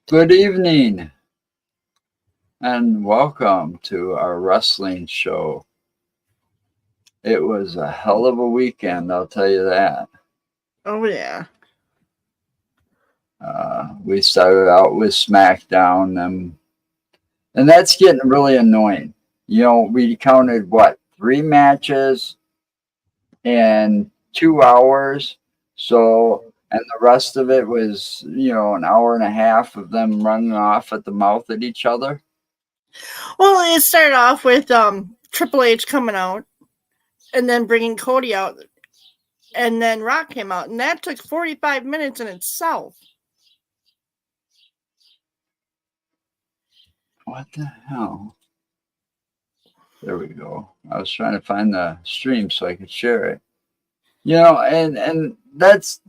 Good evening and welcome to our wrestling show. It was a hell of a weekend, I'll tell you that. Oh yeah. We started out with SmackDown, and that's getting really annoying. We counted what, three matches in 2 hours? So, and the rest of it was, an hour and a half of them running off at the mouth at each other. Well, it started off with Triple H coming out and then bringing Cody out and then Rock came out and that took 45 minutes in itself. What the hell? There we go. I was trying to find the stream so I could share it. And that's.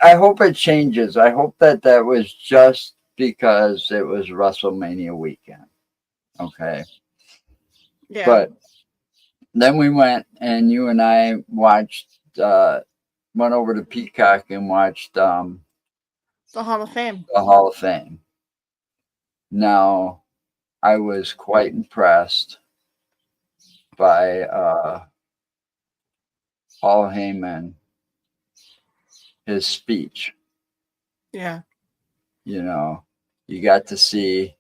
I hope it changes. I hope that was just because it was WrestleMania weekend. Okay, Yeah. but then we went and you and I watched. Went over to Peacock and watched The Hall of Fame. the Hall of Fame. Now, I was quite impressed by Paul Heyman, his speech. Yeah. You got to see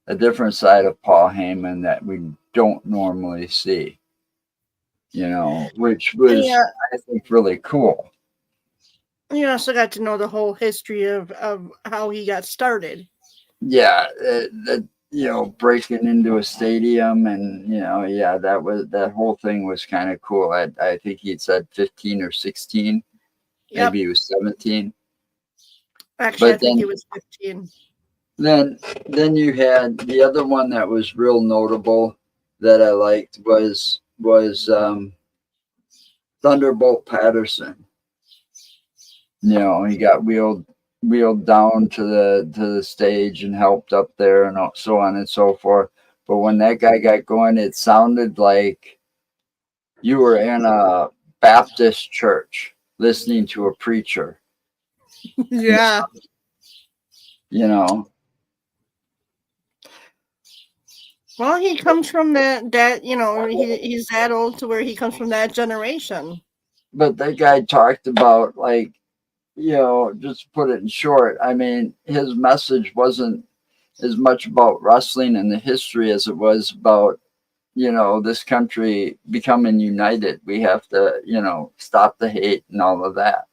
a different side of Paul Heyman that we don't normally see, which was, I think, really cool. You also got to know the whole history of how he got started. Yeah, breaking into a stadium and, that whole thing was kind of cool. I think he said 15 or 16. Yep. Maybe he was 17. Actually, I think he was 15. Then you had the other one that was real notable that I liked was Thunderbolt Patterson. He got wheeled down to the stage and helped up there and so on and so forth. But when that guy got going, it sounded like you were in a Baptist church listening to a preacher. Yeah. Well, he comes from that he's that old to where he comes from that generation. But that guy talked about, like, just to put it in short, I mean, his message wasn't as much about wrestling and the history as it was about, this country becoming united. We have to, stop the hate and all of that.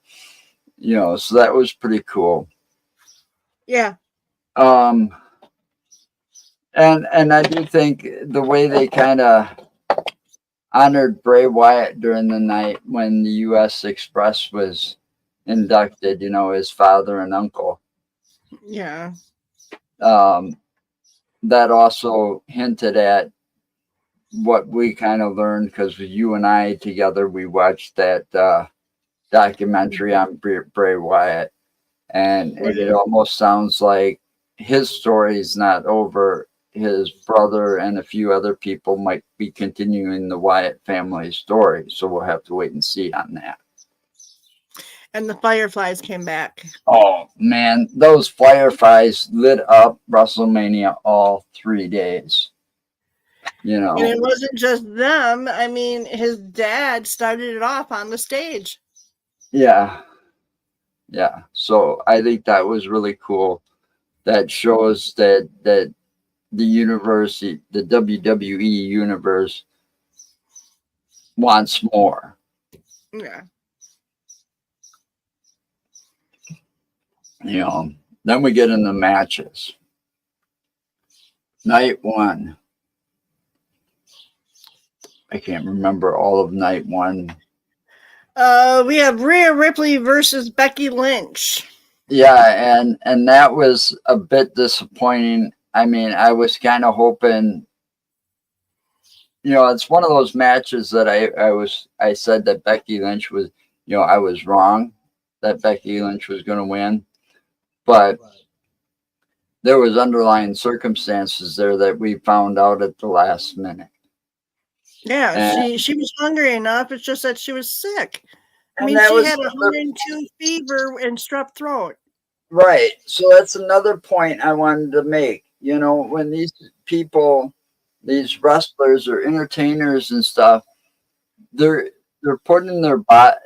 So that was pretty cool. Yeah. And I do think the way they kind of honored Bray Wyatt during the night when the U.S. Express was inducted, his father and uncle. Yeah. That also hinted at what we kind of learned because you and I together, we watched that documentary on Bray Wyatt. And it almost sounds like his story is not over. His brother and a few other people might be continuing the Wyatt family story. So we'll have to wait and see on that. And the Fireflies came back. Oh, man. Those Fireflies lit up WrestleMania all 3 days. And it wasn't just them. I mean, his dad started it off on the stage. Yeah. Yeah. So I think that was really cool. That shows that the universe, the WWE universe, wants more. Yeah. Then we get in the matches. Night one. I can't remember all of night one. We have Rhea Ripley versus Becky Lynch. Yeah, and that was a bit disappointing. I mean, I was kind of hoping, it's one of those matches that I said that Becky Lynch was, I was wrong that Becky Lynch was going to win, but there was underlying circumstances there that we found out at the last minute. Yeah, and she was hungry enough. It's just that she was sick. I mean, she had 102 fever and strep throat. Right. So that's another point I wanted to make. You know, when these people, these wrestlers or entertainers and stuff, they're they're putting their body.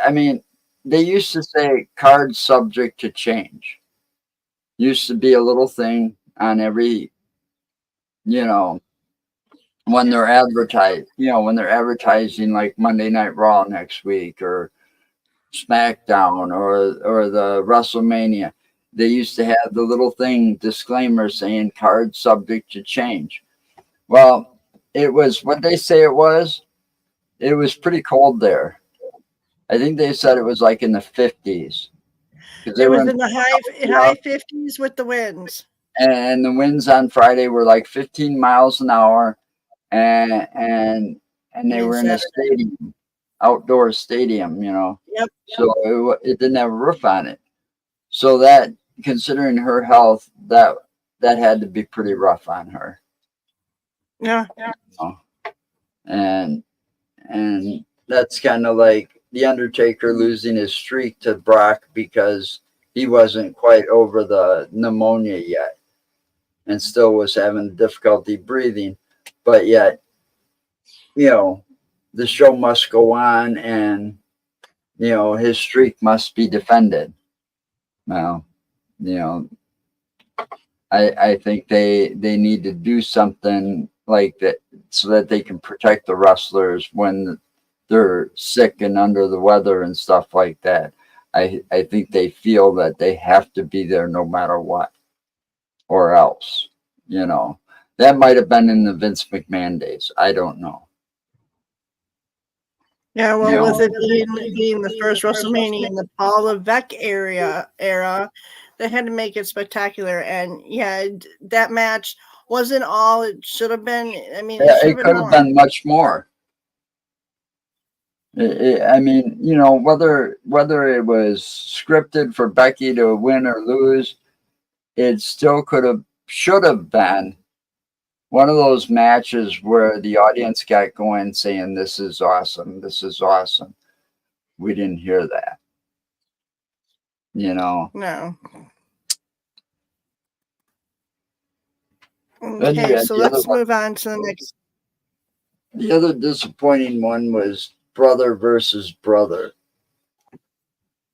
I mean, they used to say cards subject to change. Used to be a little thing on every, you know, when they're advertised, when they're advertising like Monday Night Raw next week or SmackDown or the WrestleMania. They used to have the little thing disclaimer saying cards subject to change. Well, it was what they say it was. It was pretty cold there. I think they said it was like in the 50s because they It were was in in the high 50s with the winds. and the winds on Friday were like 15 miles an hour, and and and they And were in a Saturday. stadium, outdoor stadium. Yep. So it didn't have a roof on it. So that, considering her health, that had to be pretty rough on her. Yeah. Oh. And that's kind of like the Undertaker losing his streak to Brock because he wasn't quite over the pneumonia yet and still was having difficulty breathing. But yet, the show must go on, and his streak must be defended. Well, you know, I think they need to do something like that so that they can protect the wrestlers when they're sick and under the weather and stuff like that. I think they feel that they have to be there no matter what, or else, that might have been in the Vince McMahon days. I don't know. Yeah, well, You with know, it being the first WrestleMania in the Paul Levesque era, they had to make it spectacular. And yeah, that match wasn't all it should have been. I mean, it should it have been could have more. been much more. I mean, whether it was scripted for Becky to win or lose, it still should have been one of those matches where the audience got going saying, "This is awesome. This is awesome." We didn't hear that. No. Then you Okay, had so the other let's one. move on to the next. The other disappointing one was brother versus brother.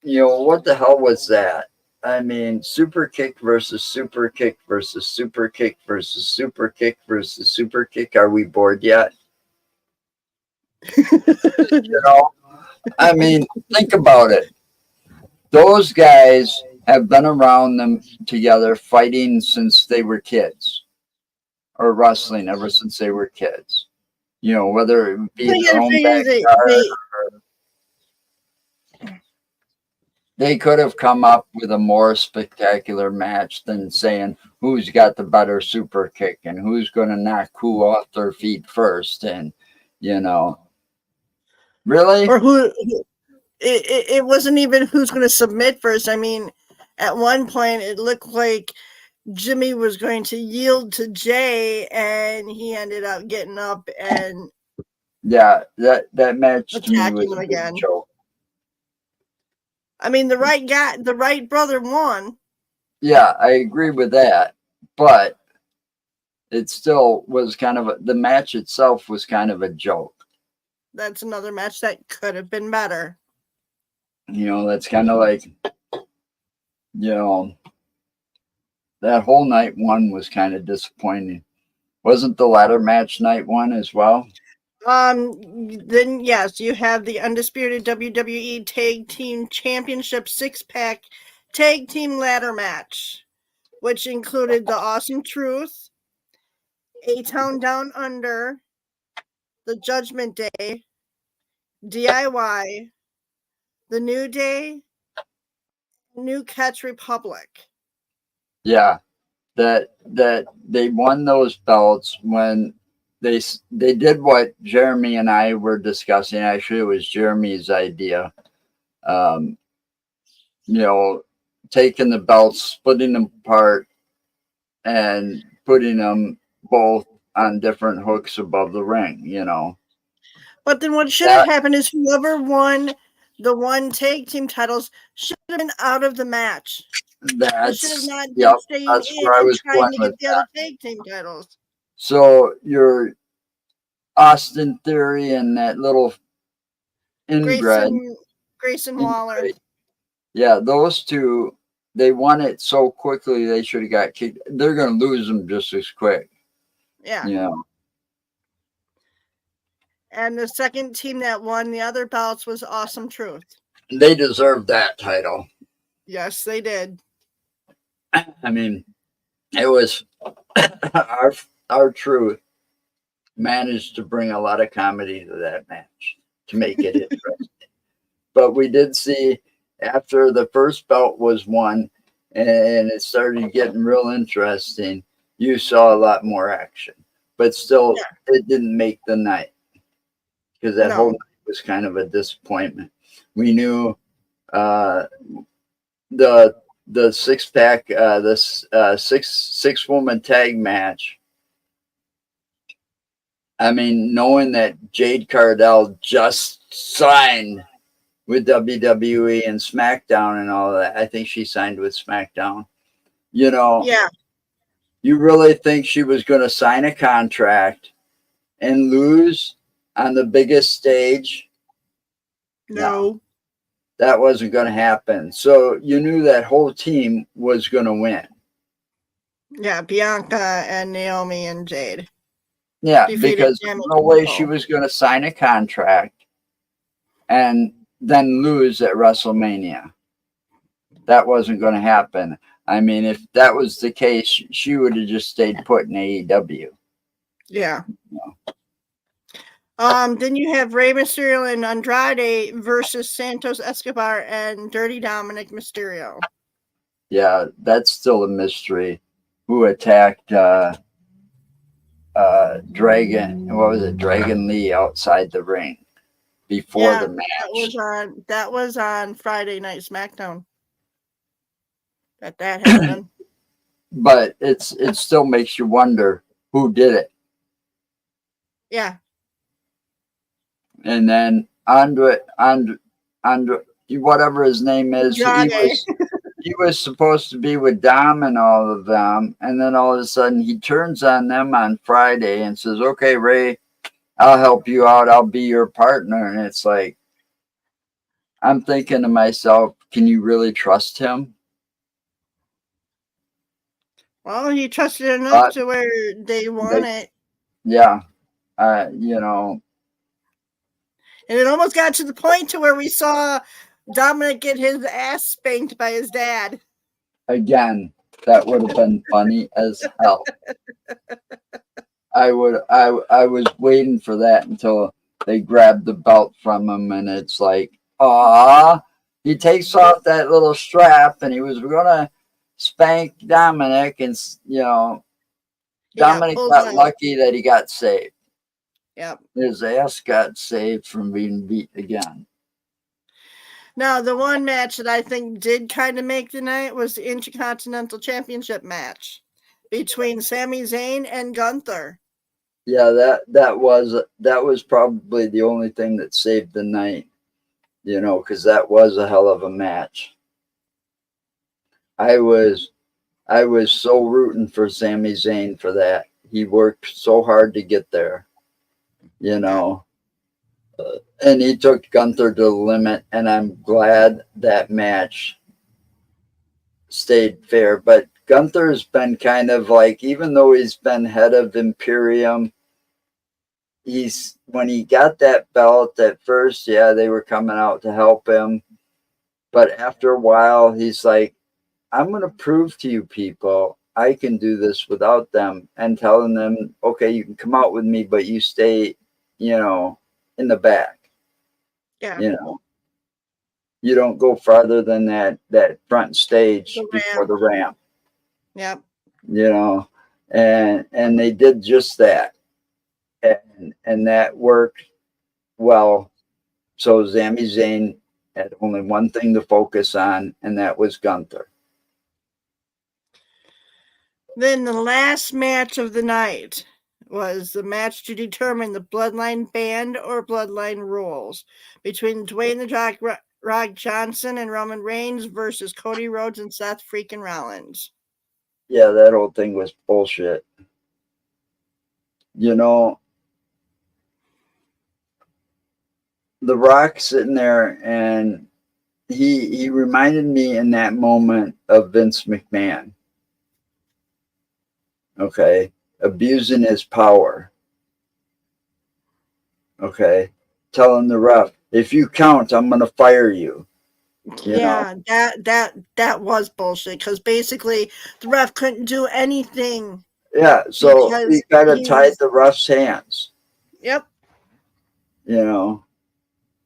What the hell was that? I mean, super kick versus super kick versus super kick versus super kick versus super kick. Are we bored yet? I mean, think about it. Those guys have been around them together fighting since they were kids, or wrestling ever since they were kids. Whether it be in You their gotta own figure backyard, they could have come up with a more spectacular match than saying who's got the better super kick and who's going to knock who off their feet first. And, really? or who it wasn't even who's going to submit first. I mean, at one point it looked like Jimmy was going to yield to Jay, and he ended up getting up and Yeah, that match to me attacking was him a again. big joke. I mean, the right guy, the right brother won. Yeah, I agree with that, but it still was the match itself was kind of a joke. That's another match that could have been better. That's kind of like, that whole night one was kind of disappointing. Wasn't the ladder match night one as well? Then yes, you have the undisputed WWE Tag Team Championship 6-pack tag team ladder match, which included the Awesome Truth, A-Town Down Under, the Judgment Day, DIY, the New Day, New Catch Republic. Yeah, that they won those belts when they did what Jeremy and I were discussing. Actually, it was Jeremy's idea. Um, taking the belts, splitting them apart, and putting them both on different hooks above the ring. But then what should have happened is whoever won the tag team titles should have been out of the match. They should have That's not yep. been staying That's in where I and was going trying to with get the that. other tag team titles. So your Austin Theory and that little inbred, Grayson Waller. yeah, those two, they won it so quickly they should have got kicked. They're going to lose them just as quick. Yeah. Yeah. And the second team that won the other belts was Awesome Truth. They deserved that title. Yes, they did. I mean, it was our Truth managed to bring a lot of comedy to that match to make it interesting. But we did see after the first belt was won and it started getting real interesting, you saw a lot more action. But still, it didn't make the night because that whole night was kind of a disappointment. We knew the 6-pack, this six woman tag match. I mean, knowing that Jade Cardell just signed with WWE and SmackDown and all that, I think she signed with SmackDown. You know, yeah. You really think she was going to sign a contract and lose on the biggest stage? No. That wasn't going to happen. So you knew that whole team was going to win. Yeah, Bianca and Naomi and Jade. Yeah, because there's no way she was going to sign a contract and then lose at WrestleMania. That wasn't going to happen. I mean, if that was the case, she would have just stayed put in AEW. Yeah. Then you have Rey Mysterio and Andrade versus Santos Escobar and Dirty Dominic Mysterio. Yeah, that's still a mystery. Who attacked Dragon? What was it? Dragon Lee outside the ring before the match. That was on Friday Night SmackDown. That happened. But it still makes you wonder who did it. Yeah. And then Andre, whatever his name is, he was supposed to be with Dom and all of them, and then all of a sudden he turns on them on Friday and says, "Okay, Ray, I'll help you out. I'll be your partner." And it's like, I'm thinking to myself, can you really trust him? Well, he trusted enough to where they won it. Yeah. You know. And it almost got to the point to where we saw Dominic get his ass spanked by his dad. Again, that would have been funny as hell. I was waiting for that until they grabbed the belt from him, and it's like, he takes off that little strap, and he was gonna spank Dominic, and Dominic got lucky that he got saved. Yep. His ass got saved from being beat again. Now, the one match that I think did kind of make the night was the Intercontinental Championship match between Sami Zayn and Gunther. Yeah, that was probably the only thing that saved the night, because that was a hell of a match. I was so rooting for Sami Zayn for that. He worked so hard to get there, and he took Gunther to the limit, and I'm glad that match stayed fair. But Gunther's been kind of like, even though he's been head of Imperium, when he got that belt at first, they were coming out to help him. But after a while, he's like, I'm going to prove to you people I can do this without them, and telling them, okay, you can come out with me, but you stay, in the back. Yeah. You don't go farther than that front stage before the ramp. Yep. And they did just that. And that worked well. So Sami Zayn had only one thing to focus on, and that was Gunther. Then the last match of the night was the match to determine the Bloodline band or Bloodline rules between Dwayne Rock Johnson and Roman Reigns versus Cody Rhodes and Seth freaking Rollins. Yeah, that whole thing was bullshit. You know, The Rock sitting there, and he reminded me in that moment of Vince McMahon. Okay, abusing his power. Okay, telling the ref, if you count, I'm gonna fire you. You know? Yeah, that was bullshit because basically the ref couldn't do anything Yeah, so he because kind of he tied was. the ref's hands. Yep. You know,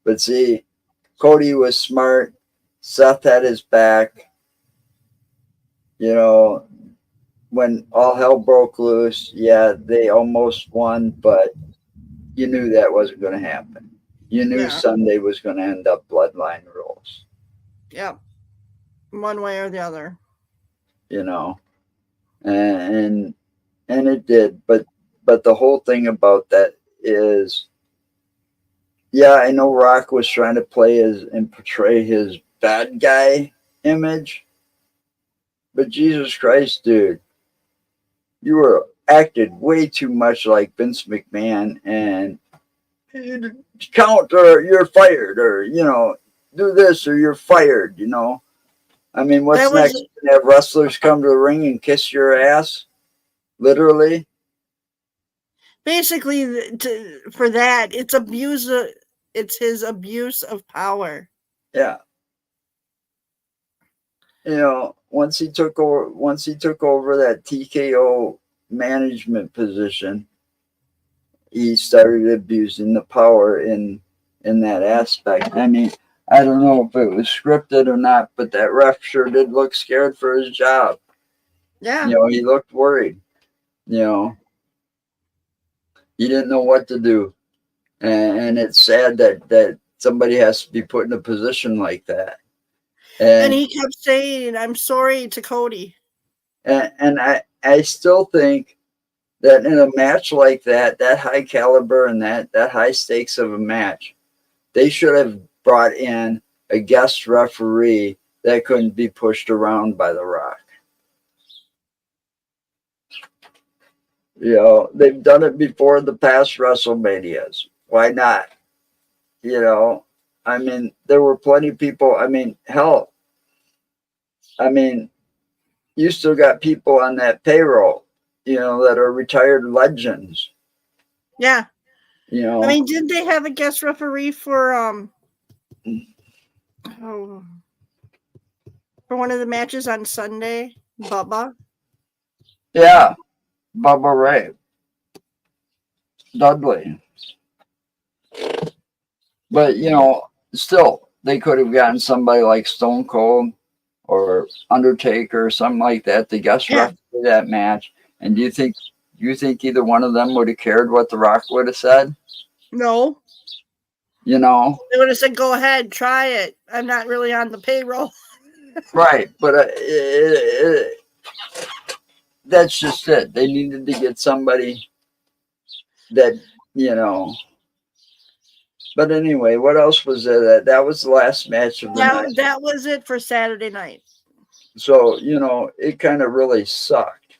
but see, Cody was smart. Seth had his back. You know, when all hell broke loose, yeah, they almost won, but you knew that wasn't going to happen. You knew Yeah. Sunday was going to end up bloodline rules. Yep. One way or the other. You know, and it did, but the whole thing about that is, yeah, I know Rock was trying to play his and portray his bad guy image, but Jesus Christ, dude, you were acted way too much like Vince McMahon, and count or you're fired, or do this or you're fired. I mean, That what's was next? Have wrestlers come to the ring and kiss your ass, literally? basically for that. It's abuse. It's his abuse of power. Yeah. Once he took over that TKO management position, he started abusing the power in that aspect. I mean, I don't know if it was scripted or not, but that ref sure did look scared for his job. Yeah. He looked worried. He didn't know what to do, and it's sad that somebody has to be put in a position like that. And And he kept saying, "I'm sorry" to Cody. and I still think that in a match like that high caliber and that high stakes of a match, they should have brought in a guest referee that couldn't be pushed around by The Rock. They've done it before the past WrestleManias. Why not? I mean, there were plenty of people. I mean, hell, I mean, you still got people on that payroll, that are retired legends. Yeah. You know, I mean, didn't they have a guest referee for for one of the matches on Sunday? Bubba. yeah, Bubba Ray, Dudley. But still, they could have gotten somebody like Stone Cold or Undertaker or something like that to guest Yeah. referee that match. And do you think either one of them would have cared what The Rock would have said? No. You know, They would have said, "Go ahead, try it. I'm not really on the payroll." right? But that's just it. They needed to get somebody that But anyway, what else was there? That was the last match of the night. That was it for Saturday night. So it kind of really sucked.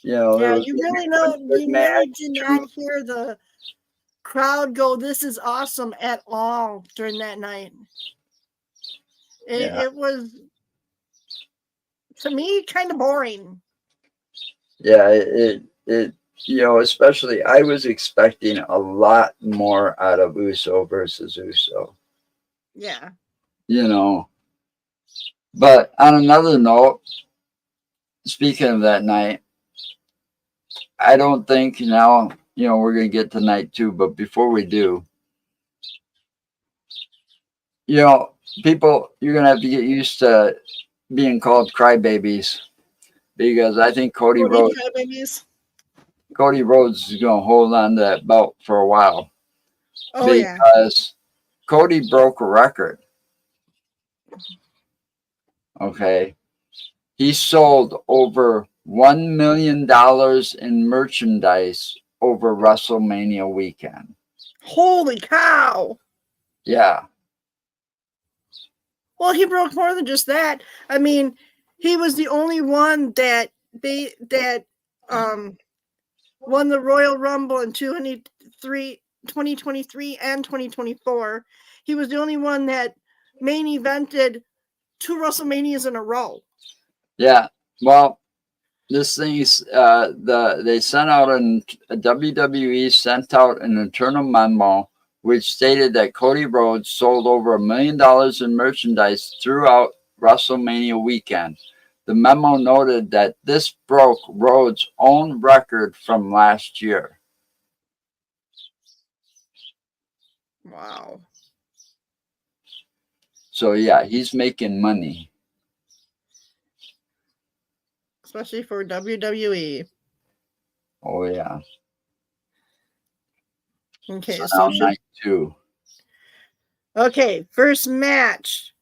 Yeah, there was you good match, really did not hear the crowd go, "This is awesome" at all during that night. Yeah. It was, to me, kind of boring. Yeah, especially I was expecting a lot more out of Uso versus Uso. Yeah. But on another note, speaking of that night, I don't think now, we're going to get to night 2, but before we do, people, you're going to have to get used to being called crybabies, because I think Cody Rhodes is going to hold on to that belt for a while. Oh, yeah. Because Cody broke a record. Okay. He sold over $1 million in merchandise over WrestleMania weekend. Holy cow. Yeah. Well, he broke more than just that. I mean, he was the only one that won the Royal Rumble in 2023 and 2024. He was the only one that main evented 2 WrestleManias in a row. Yeah. Well, this thing's they sent out WWE sent out an internal memo which stated that Cody Rhodes sold over $1 million in merchandise throughout WrestleMania weekend. The memo noted that this broke Rhodes' own record from last year. Wow. So yeah, he's making money. Especially for WWE. Oh yeah. Okay, so night two. Okay, first match.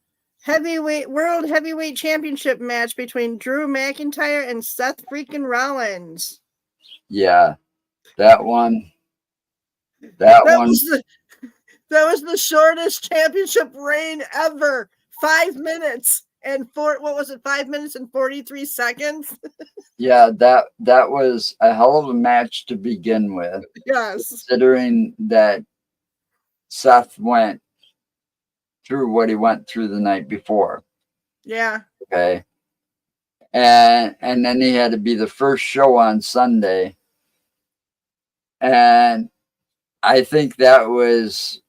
World Heavyweight Championship match between Drew McIntyre and Seth freaking Rollins. Yeah. That one. That one. That was the shortest championship reign ever. 5 minutes and 5 minutes and 43 seconds? Yeah, that was a hell of a match to begin with. Yes. Considering that Seth went through what he went through the night before. Yeah. Okay. And then he had to be the first show on Sunday. And I think that was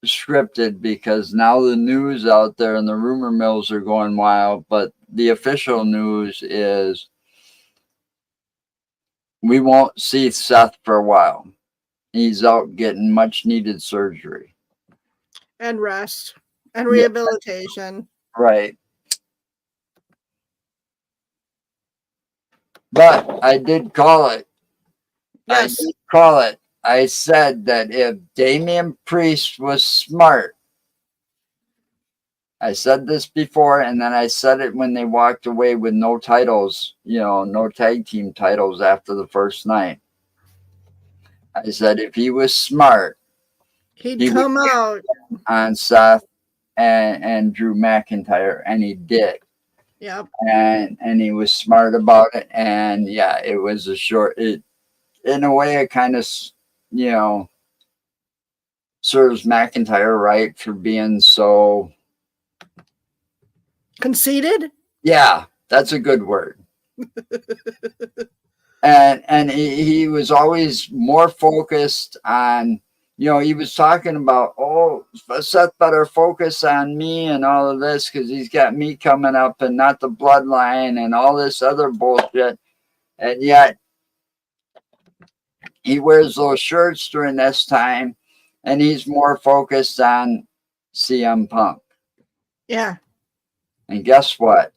scripted because now the news out there and the rumor mills are going wild, but the official news is we won't see Seth for a while. He's out getting much needed surgery. And rest. And rehabilitation. Yeah, right. But I did call it. Yes. I did call it. I said that if Damian Priest was smart, I said this before, and then I said it when they walked away with no titles, no tag team titles after the first night. I said if he was smart, he'd come out on Seth and Drew McIntyre, and he did. Yep. And he was smart about it, and yeah, it was in a way it kind of serves McIntyre right for being so conceited. Yeah, that's a good word. and he was always more focused on, he was talking about, Seth better focus on me and all of this because he's got me coming up and not the bloodline and all this other bullshit. And yet he wears those shirts during this time and he's more focused on CM Punk. Yeah. And guess what?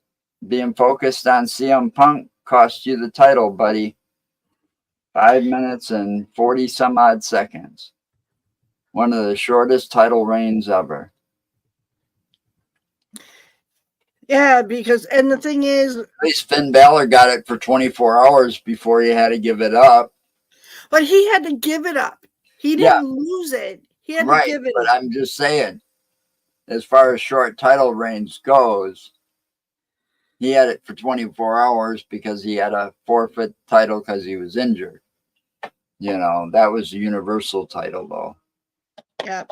Being focused on CM Punk cost you the title, buddy. 5 minutes and 40 some odd seconds. One of the shortest title reigns ever. Yeah, and the thing is, at least Finn Balor got it for 24 hours before he had to give it up. But he had to give it up. He didn't lose it. He had to give it up. But I'm just saying, as far as short title reigns goes, he had it for 24 hours because he had a forfeit title because he was injured. That was the Universal title, though. Yep.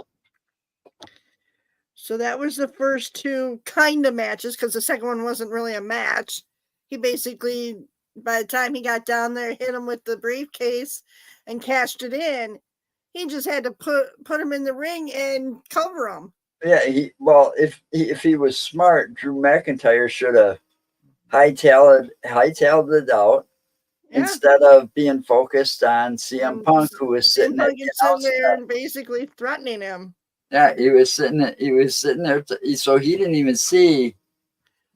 So that was the first two kind of matches because the second one wasn't really a match. He basically, by the time he got down there, hit him with the briefcase and cashed it in. He just had to put him in the ring and cover him. Yeah, if he was smart, Drew McIntyre should have hightailed it out instead of being focused on CM Punk, who was sitting there and basically threatening him. Yeah, he was sitting there, so he didn't even see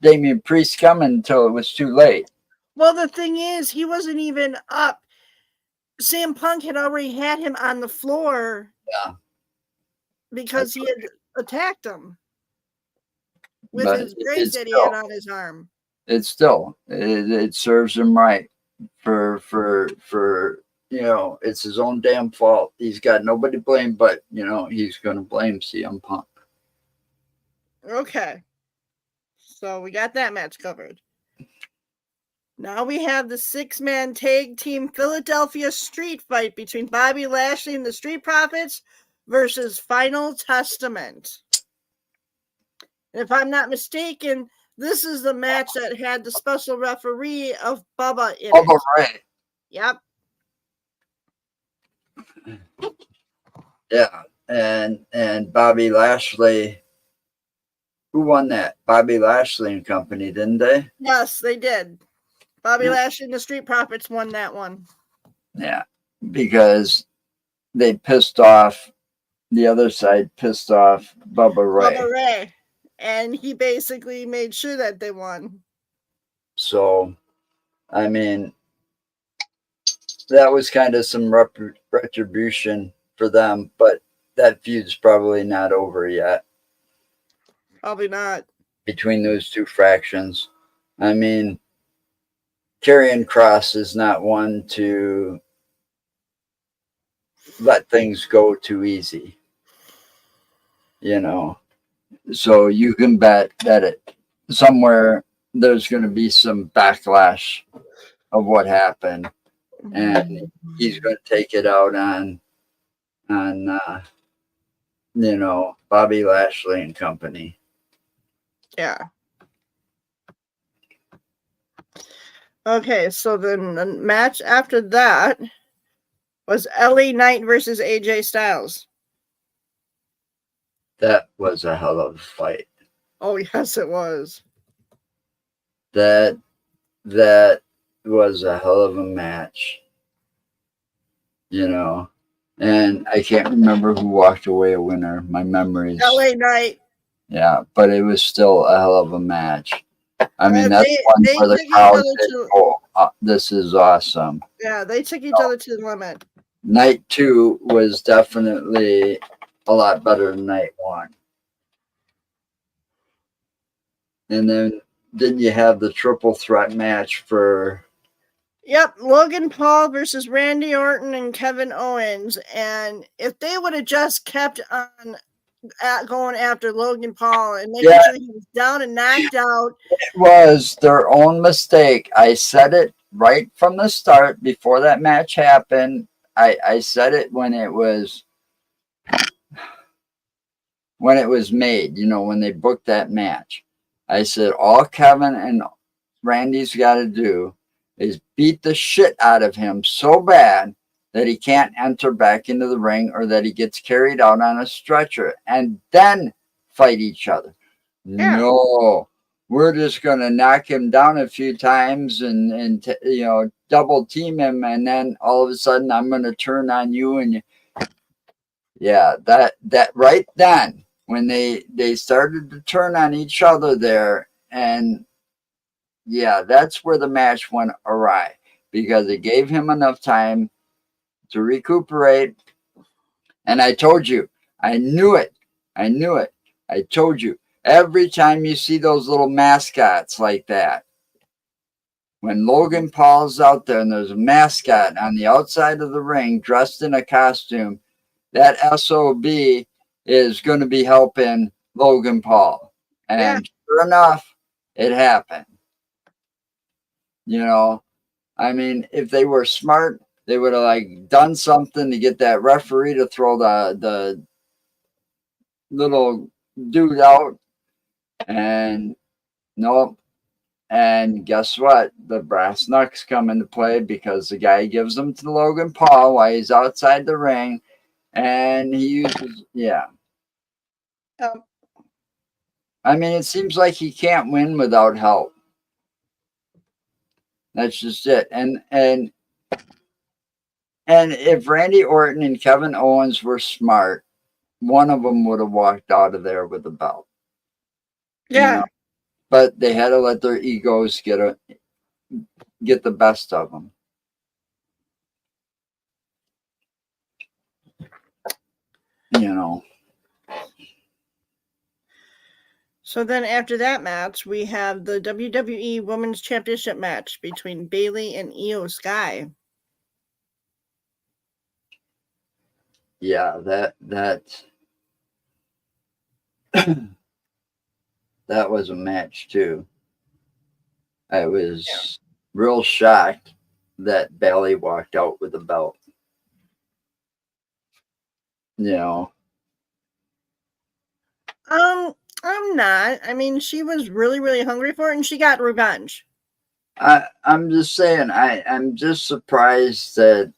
Damian Priest coming until it was too late. Well, the thing is, he wasn't even up. CM Punk had already had him on the floor. Yeah. Because he had attacked him with his brace that he had on his arm. It serves him right for it's his own damn fault. He's got nobody to blame, but he's going to blame CM Punk. Okay. So we got that match covered. Now we have the 6-man tag team Philadelphia street fight between Bobby Lashley and the Street Profits versus Final Testament. And if I'm not mistaken, this is the match that had the special referee of Bubba in Bubba it. Ray. Yep. Yeah. And Bobby Lashley. Who won that? Bobby Lashley and Company, didn't they? Yes, they did. Bobby Lashley and the Street Profits won that one. Yeah. Because they pissed off, the other side pissed off Bubba Ray. Bubba Ray. And he basically made sure that they won. So, I mean, that was kind of some retribution for them, but that feud's probably not over yet. Probably not. Between those two fractions. I mean, Karrion Kross is not one to let things go too easy. You know, so you can bet that it somewhere there's going to be some backlash of what happened, and he's going to take it out on you know, Bobby Lashley and Company. Yeah. Okay, so then the match after that was LA Knight versus AJ Styles. That was a hell of a fight. Oh, yes, it was. That was a hell of a match. You know, and I can't remember who walked away a winner. My memories. LA Knight. Yeah, but it was still a hell of a match. I mean, that's they one where the took each crowd other said, to- "Oh, this is awesome." Yeah, they took each other to the limit. Night 2 was definitely a lot better than night 1. And then didn't you have the triple threat match for Yep, Logan Paul versus Randy Orton and Kevin Owens. And if they would have just kept on going after Logan Paul and making sure he was down and knocked out. It was their own mistake. I said it right from the start before that match happened. I said it when it was made, you know, when they booked that match. I said all Kevin and Randy's got to do is beat the shit out of him so bad that he can't enter back into the ring or that he gets carried out on a stretcher and then fight each other. Yeah. No, we're just going to knock him down a few times and you know, double team him. And then all of a sudden I'm going to turn on you. And yeah, that right then when they started to turn on each other there, and yeah, that's where the match went awry because it gave him enough time to recuperate. And I told you, I knew it. I told you, every time you see those little mascots like that, when Logan Paul's out there and there's a mascot on the outside of the ring dressed in a costume, that SOB is going to be helping Logan Paul. And sure enough, it happened. You know, I mean, if they were smart, they would have like done something to get that referee to throw the little dude out. And nope. And guess what? The brass knucks come into play because the guy gives them to Logan Paul while he's outside the ring. And he uses, yeah. I mean, it seems like he can't win without help. That's just it. And if Randy Orton and Kevin Owens were smart, one of them would have walked out of there with a belt. Yeah. You know? But they had to let their egos get the best of them. You know. So then after that match, we have the WWE Women's Championship match between Bayley and Io Sky. Yeah, that that was a match too. I was real shocked that Bailey walked out with the belt. You know, I'm not. I mean, she was really, really hungry for it, and she got revenge. I'm just saying, I'm just surprised that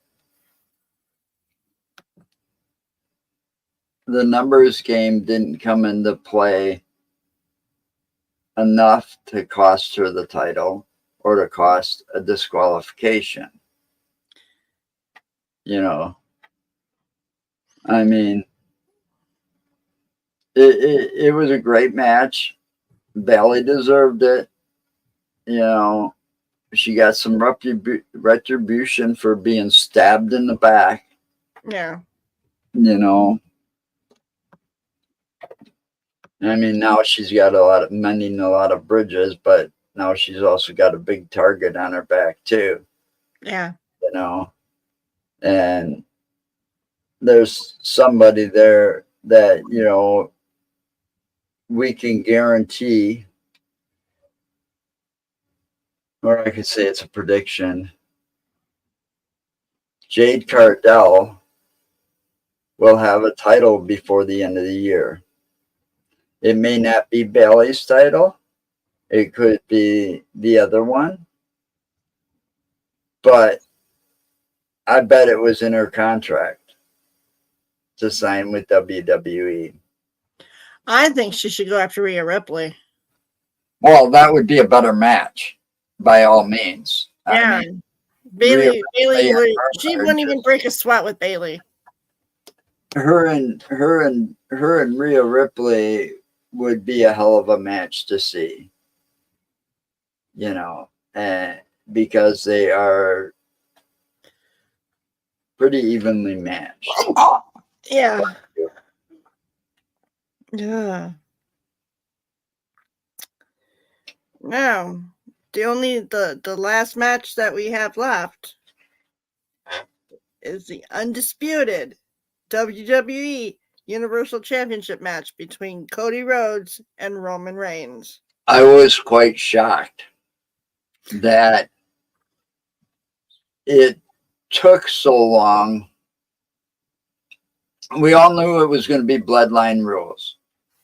the numbers game didn't come into play enough to cost her the title or to cost a disqualification. You know, I mean, it was a great match. Bailey deserved it. You know, she got some retribution for being stabbed in the back. Yeah. You know, I mean, now she's got a lot of mending a lot of bridges, but now she's also got a big target on her back too. Yeah. You know, and there's somebody there that, you know, we can guarantee, or I could say it's a prediction. Jade Cardell will have a title before the end of the year. It may not be Bailey's title. It could be the other one. But I bet it was in her contract to sign with WWE. I think she should go after Rhea Ripley. Well, that would be a better match, by all means. Yeah. I mean, Bailey Ripley would. and She her wouldn't even break a sweat with Bailey. her and Rhea Ripley would be a hell of a match to see. You know, and because they are pretty evenly matched. Yeah. Yeah. Now, the last match that we have left is the undisputed WWE Universal Championship match between Cody Rhodes and Roman Reigns. I was quite shocked that it took so long. We all knew it was going to be bloodline rules,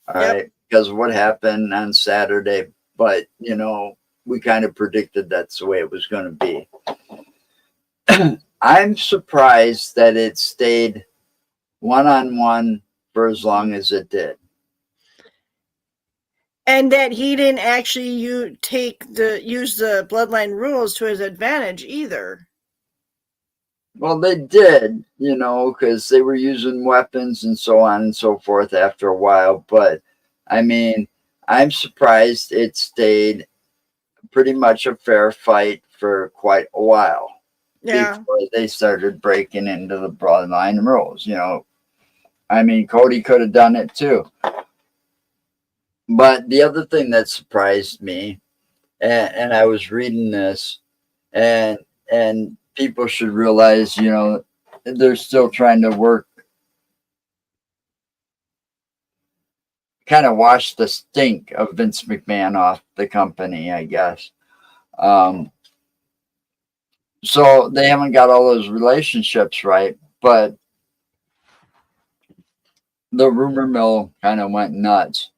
all Yep. right, because of what happened on Saturday. But, you know, we kind of predicted that's the way it was going to be. I'm surprised that it stayed one-on-one for as long as it did. And that he didn't actually use the bloodline rules to his advantage either. Well, they did, you know, because they were using weapons and so on and so forth after a while. But, I mean, I'm surprised it stayed pretty much a fair fight for quite a while. Yeah. Before they started breaking into the bloodline rules, you know. I mean, Cody could have done it too. But the other thing that surprised me, and I was reading this, and people should realize, you know, they're still trying to work, kind of wash the stink of Vince McMahon off the company, I guess. So they haven't got all those relationships right, but the rumor mill kind of went nuts.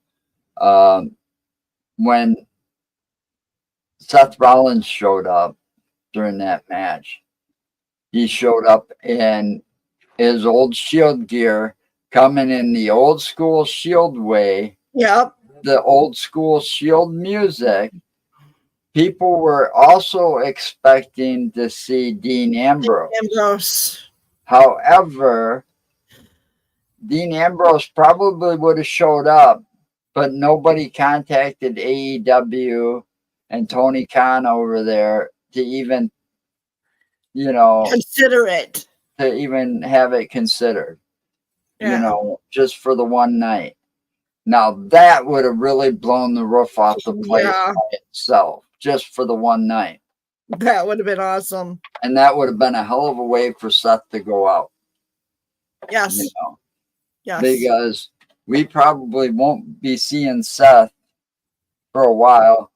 When Seth Rollins showed up during that match, he showed up in his old Shield gear, coming in the old school Shield way, Yep. the old school Shield music. People were also expecting to see Dean Ambrose. However, Dean Ambrose probably would have showed up, but nobody contacted AEW and Tony Khan over there to even, you know, Consider it. to even have it considered, Yeah. you know, just for the one night. Now that would have really blown the roof off the place by itself, just for the one night. That would have been awesome. And that would have been a hell of a way for Seth to go out. Yes. You know, yes. because we probably won't be seeing Seth for a while.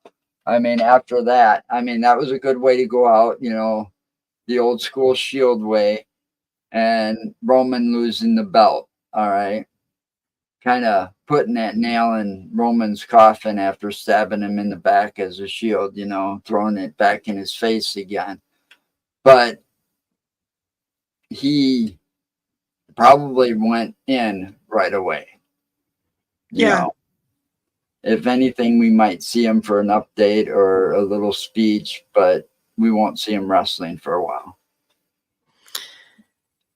I mean, after that, I mean, that was a good way to go out, you know, the old school Shield way, and Roman losing the belt. All right. Kind of putting that nail in Roman's coffin after stabbing him in the back as a Shield, you know, throwing it back in his face again. But he probably went in right away. You Yeah. know, if anything, we might see him for an update or a little speech, but we won't see him wrestling for a while.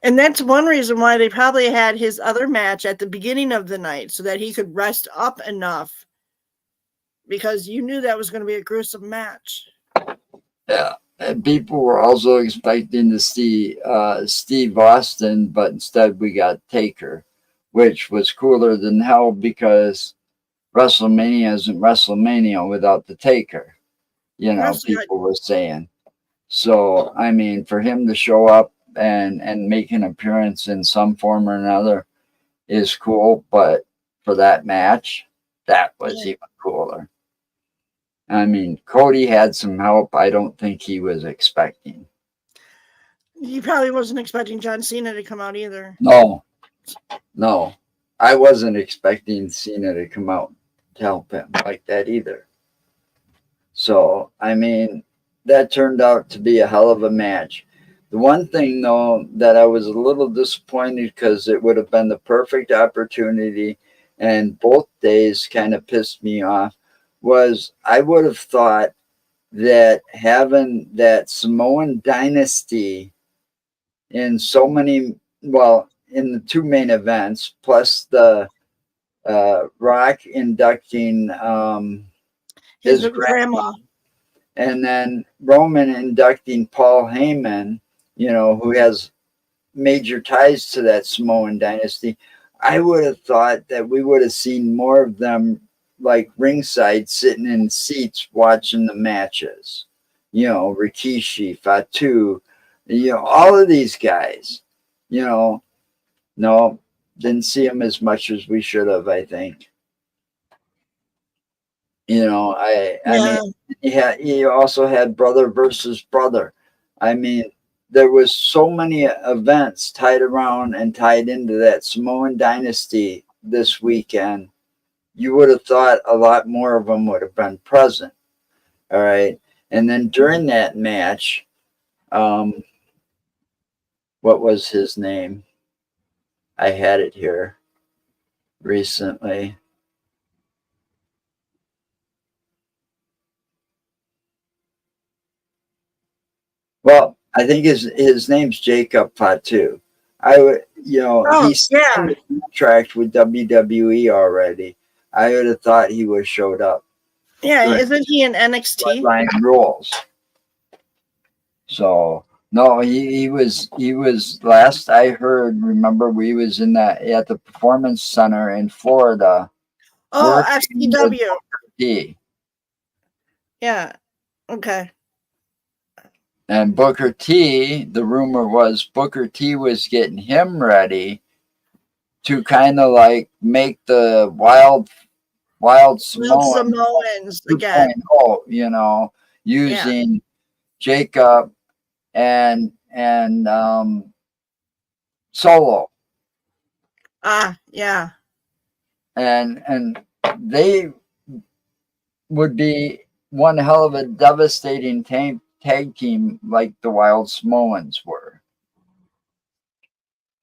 And that's one reason why they probably had his other match at the beginning of the night so that he could rest up enough, because you knew that was going to be a gruesome match. Yeah. And people were also expecting to see Steve Austin, but instead we got Taker, which was cooler than hell because WrestleMania isn't WrestleMania without the Taker, you know, people were saying. So, I mean, for him to show up and make an appearance in some form or another is cool, but for that match, that was even cooler. I mean, Cody had some help I don't think he was expecting. He probably wasn't expecting John Cena to come out either. No, I wasn't expecting Cena to come out to help him like that either. So, I mean, that turned out to be a hell of a match. The one thing, though, that I was a little disappointed because it would have been the perfect opportunity, and both days kind of pissed me off, was I would have thought that having that Samoan dynasty in so many, well, in the two main events, plus the Rock inducting his grandma, and then Roman inducting Paul Heyman, you know, who has major ties to that Samoan dynasty. I would have thought that we would have seen more of them like ringside sitting in seats watching the matches. You know, Rikishi, Fatu, you know, all of these guys, you know, no, didn't see them as much as we should have, I think. You know, I mean, he also had brother versus brother. I mean, there was so many events tied around and tied into that Samoan dynasty this weekend. You would have thought a lot more of them would have been present. All right. And then during that match, what was his name? I had it here recently. Well, I think his name's Jacob Fatu. I would, you know, he's signed a contract with WWE already. I would have thought he would have showed up. Yeah, isn't he in NXT? Line rules. So no, he was last I heard. Remember, we was in that at the Performance Center in Florida. Oh, FCW. Yeah. Okay. And Booker T, the rumor was Booker T was getting him ready to kind of like make the wild Samoans again. You know, using Jacob and Solo. Yeah. And they would be one hell of a devastating tag team like the Wild Samoans were.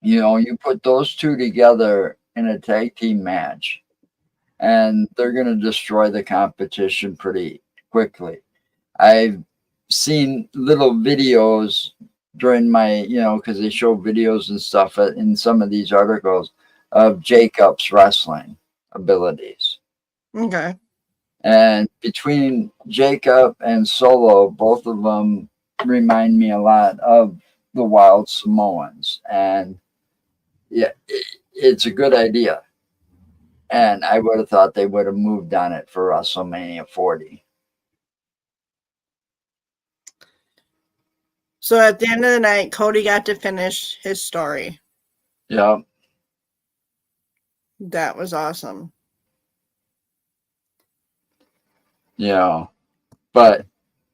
You know, you put those two together in a tag team match, and they're going to destroy the competition pretty quickly. I've seen little videos during my, you know, because they show videos and stuff in some of these articles of Jacob's wrestling abilities. Okay. And between Jacob and Solo, both of them remind me a lot of the Wild Samoans. And yeah, it's a good idea. And I would have thought they would have moved on it for WrestleMania 40. So at the end of the night, Cody got to finish his story. Yeah. That was awesome. you know. But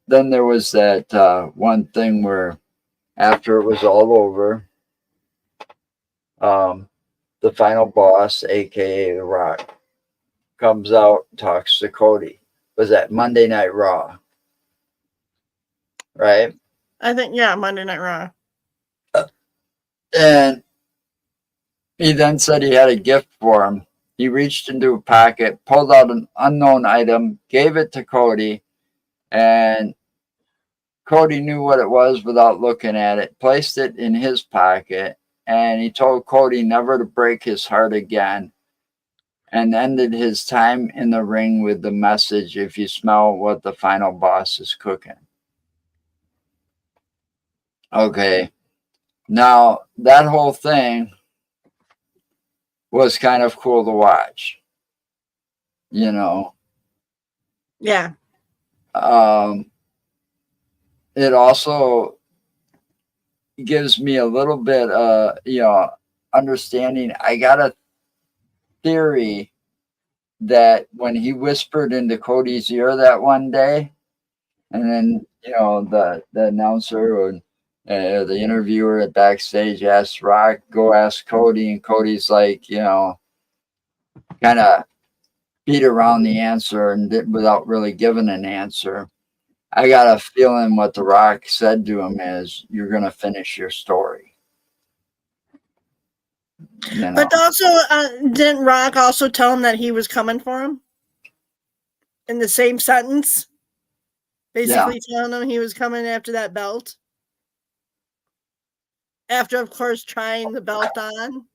then there was that one thing where after it was all over, um, the final boss, aka The Rock, comes out and talks to Cody. Was that Monday Night Raw, right? I think, yeah, Monday Night Raw. And he then said he had a gift for him. He reached into a pocket, pulled out an unknown item, gave it to Cody, and Cody knew what it was without looking at it, placed it in his pocket, and he told Cody never to break his heart again, and ended his time in the ring with the message, if you smell what the final boss is cooking. Okay. Now, that whole thing was kind of cool to watch, you know. Yeah. It also gives me a little bit, understanding. I got a theory that when he whispered into Cody's ear that one day, and then the announcer and the interviewer at backstage asked Rock, "Go ask Cody," and Cody's like, kind of beat around the answer and without really giving an answer. I got a feeling what The Rock said to him is, "You're gonna finish your story." But also, didn't Rock also tell him that he was coming for him? In the same sentence? Basically telling him he was coming after that belt? After, of course, trying the belt on?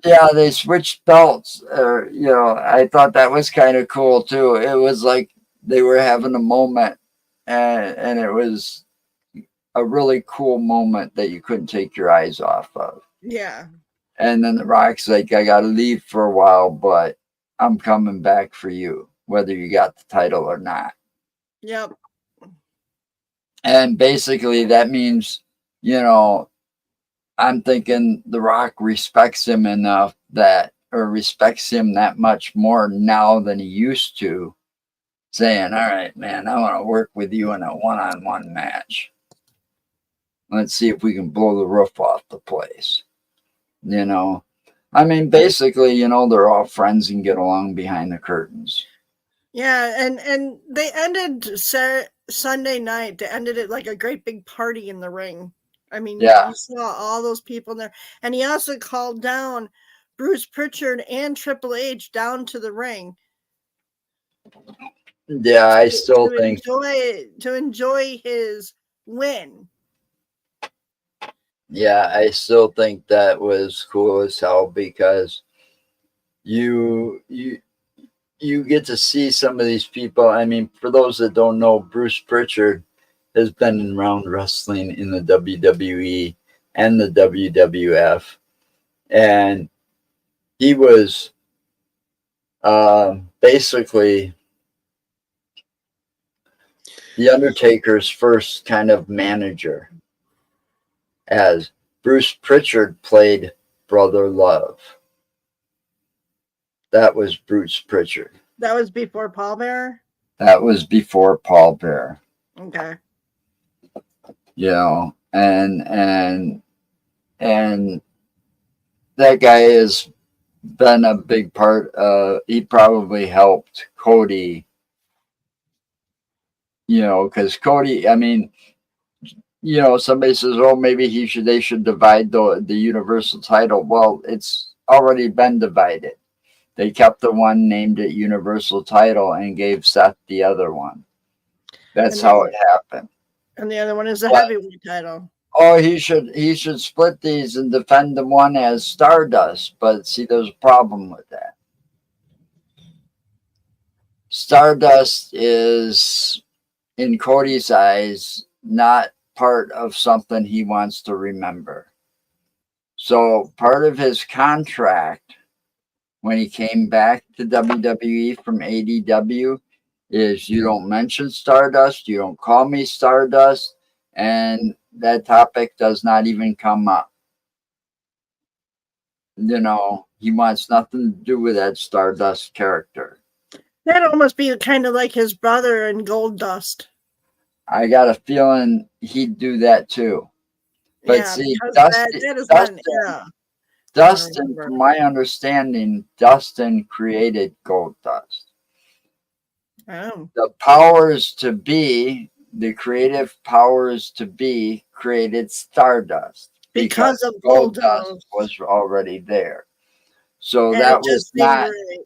Yeah, they switched belts. I thought that was kind of cool too. It was like they were having a moment, and it was a really cool moment that you couldn't take your eyes off of. Yeah. And then The Rock's like, "I got to leave for a while, but I'm coming back for you, whether you got the title or not." Yep. And basically, that means, I'm thinking The Rock respects him enough or respects him that much more now than he used to, saying, "All right, man, I want to work with you in a one-on-one match. Let's see if we can blow the roof off the place." I mean, basically, they're all friends and get along behind the curtains. Yeah, and they ended Sunday night. They ended it like a great big party in the ring. I mean, Yeah. you saw all those people in there. And he also called down Bruce Pritchard and Triple H down to the ring. Yeah, I still think to enjoy his win. Yeah, I still think that was cool as hell because you get to see some of these people. I mean, for those that don't know, Bruce Pritchard has been around wrestling in the WWE and the WWF, and he was basically the Undertaker's first kind of manager, as Bruce Pritchard played Brother Love. That was Bruce Pritchard. That was before Paul Bearer? That was before Paul Bearer. Okay. And that guy has been a big part. He probably helped Cody, because Cody, I mean, somebody says, "Oh, maybe they should divide the Universal title." Well, it's already been divided. They kept the one named it Universal title and gave Seth the other one. That's how it happened. And the other one is the heavyweight title. Oh, he should split these and defend the one as Stardust. But see, there's a problem with that. Stardust is, in Cody's eyes, not part of something he wants to remember. So part of his contract when he came back to WWE from ADW is, you don't mention Stardust, you don't call me Stardust, and that topic does not even come up. He wants nothing to do with that Stardust character. That almost be kind of like his brother in Gold Dust. I got a feeling he'd do that too. But Yeah, see, because that is not an era I want to Dustin, remember. from my understanding, Dustin created Gold Dust. Oh, The powers to be, the creative powers to be, created Stardust because because of Gold Gold Dust Dust. was already there. So And it that was just seemed not right.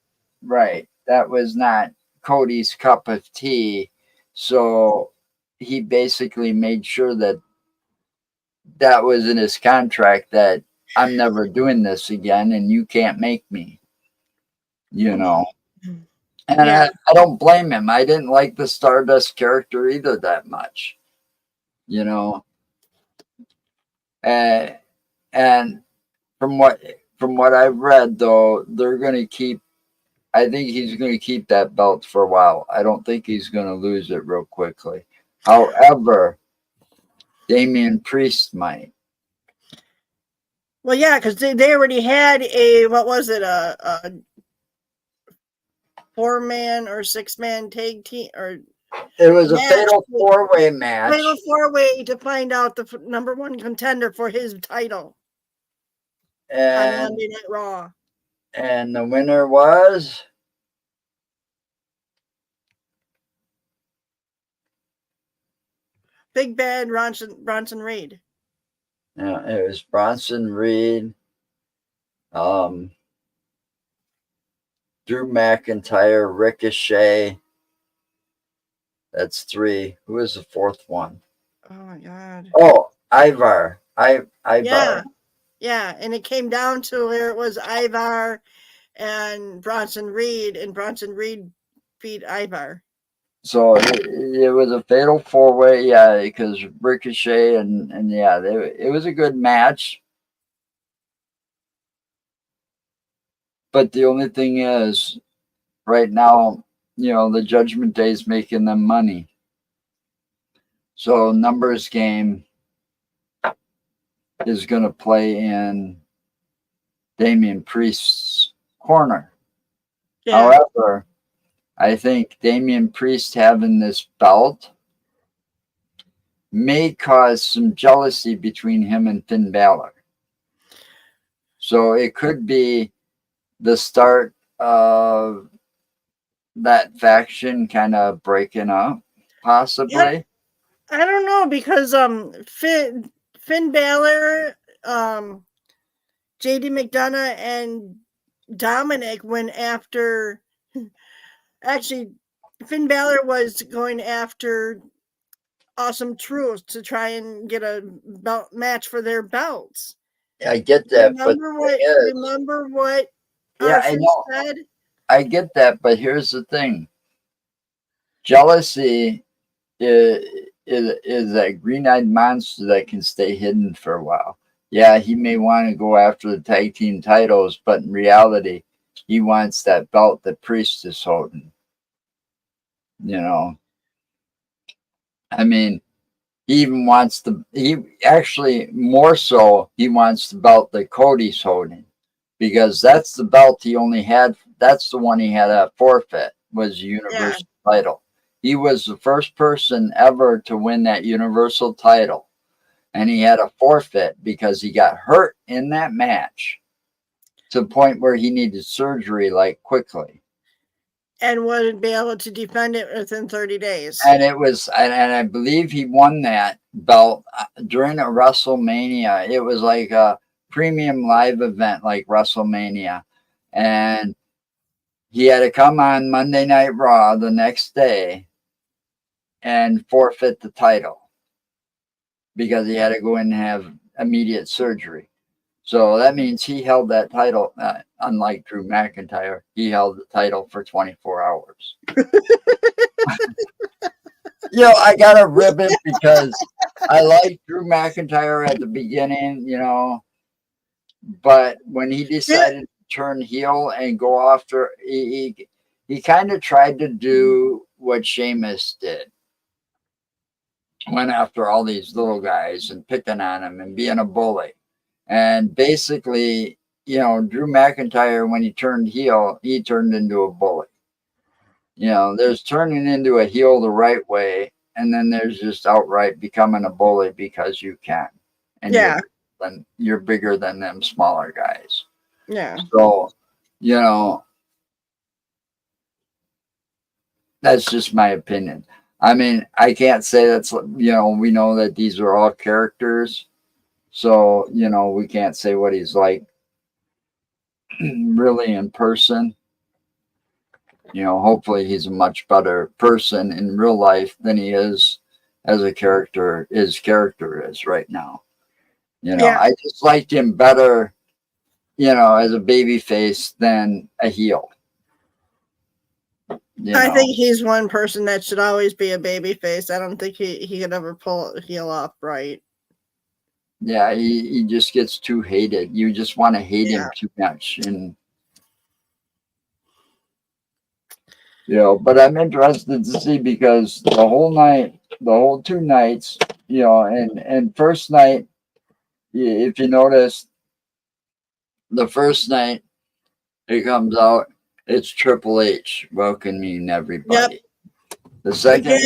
right. That was not Cody's cup of tea. So he basically made sure that that was in his contract, that I'm never doing this again and you can't make me, you know. And Yeah. I don't blame him. I didn't like the Stardust character either that much, you know. And and from what I've read though, they're gonna keep, I think he's gonna keep that belt for a while. I don't think he's gonna lose it real quickly. However, Damian Priest might. Well, yeah, because they already had what was it, a 4-man or 6-man tag team or It was a match, fatal four-way fatal match, 4-way to find out the number one contender for his title on and Monday Night Raw. the winner was Big Bad Bronson Reed. it was Bronson Reed, um, Drew McIntyre, Ricochet. That's three. Who was the fourth one? Oh my god. Oh, Ivar. Ivar. Yeah, and it came down to where it was Ivar and Bronson Reed, and Bronson Reed beat Ivar. So it was a fatal four-way, yeah, because Ricochet and yeah, it was a good match. But the only thing is, right now, you know, the Judgment Day is making them money. So numbers game is going to play in Damian Priest's corner. Yeah. However, I think Damian Priest having this belt may cause some jealousy between him and Finn Balor. So it could be the start of that faction kind of breaking up, possibly. I don't know because Finn Balor, JD McDonough, and Dominic went after. Actually, Finn Balor was going after Awesome Truth to try and get a belt match for their belts. I get that, but Remember what yeah, I Arthur know, said? I get that, but here's the thing: jealousy is that green-eyed monster that can stay hidden for a while. Yeah, he may want to go after the tag team titles, but in reality, he wants that belt that Priest is holding. You know, I mean, he even wants he actually more so, he wants the belt that Cody's holding, because that's the belt he only had. That's the one he had at forfeit, was the Universal title. He was the first person ever to win that Universal title. And he had a forfeit because he got hurt in that match to the point where he needed surgery like quickly. And wouldn't be able to defend it within 30 days. And it was, and I believe he won that belt during a WrestleMania. It was like a premium live event like WrestleMania. And he had to come on Monday Night Raw the next day and forfeit the title because he had to go in and have immediate surgery. So that means he held that title, unlike Drew McIntyre, he held the title for 24 hours. You know, I got to rib it because I like Drew McIntyre at the beginning, you know, but when he decided to turn heel and go after, he kind of tried to do what Sheamus did. Went after all these little guys and picking on them and being a bully. And basically, you know, Drew McIntyre, when he turned heel, he turned into a bully. You know, there's turning into a heel the right way, and then there's just outright becoming a bully because you can, and Yeah. you're bigger than them smaller guys. Yeah. So, you know, that's just my opinion. I mean, I can't say that's, you know, we know that these are all characters. So, you know, we can't say what he's like really in person. You know, hopefully he's a much better person in real life than he is as a character, his character is right now. You know, Yeah. I just liked him better, you know, as a baby face than a heel. You I know, think he's one person that should always be a baby face. I don't think he could ever pull a heel off right. yeah, he just gets too hated. You just want to hate Yeah. him too much. And, you know, but I'm interested to see because the whole night, the whole 2 nights, you know, and first night, if you notice, the first night it comes out, it's Triple H welcoming Yep. everybody. The The second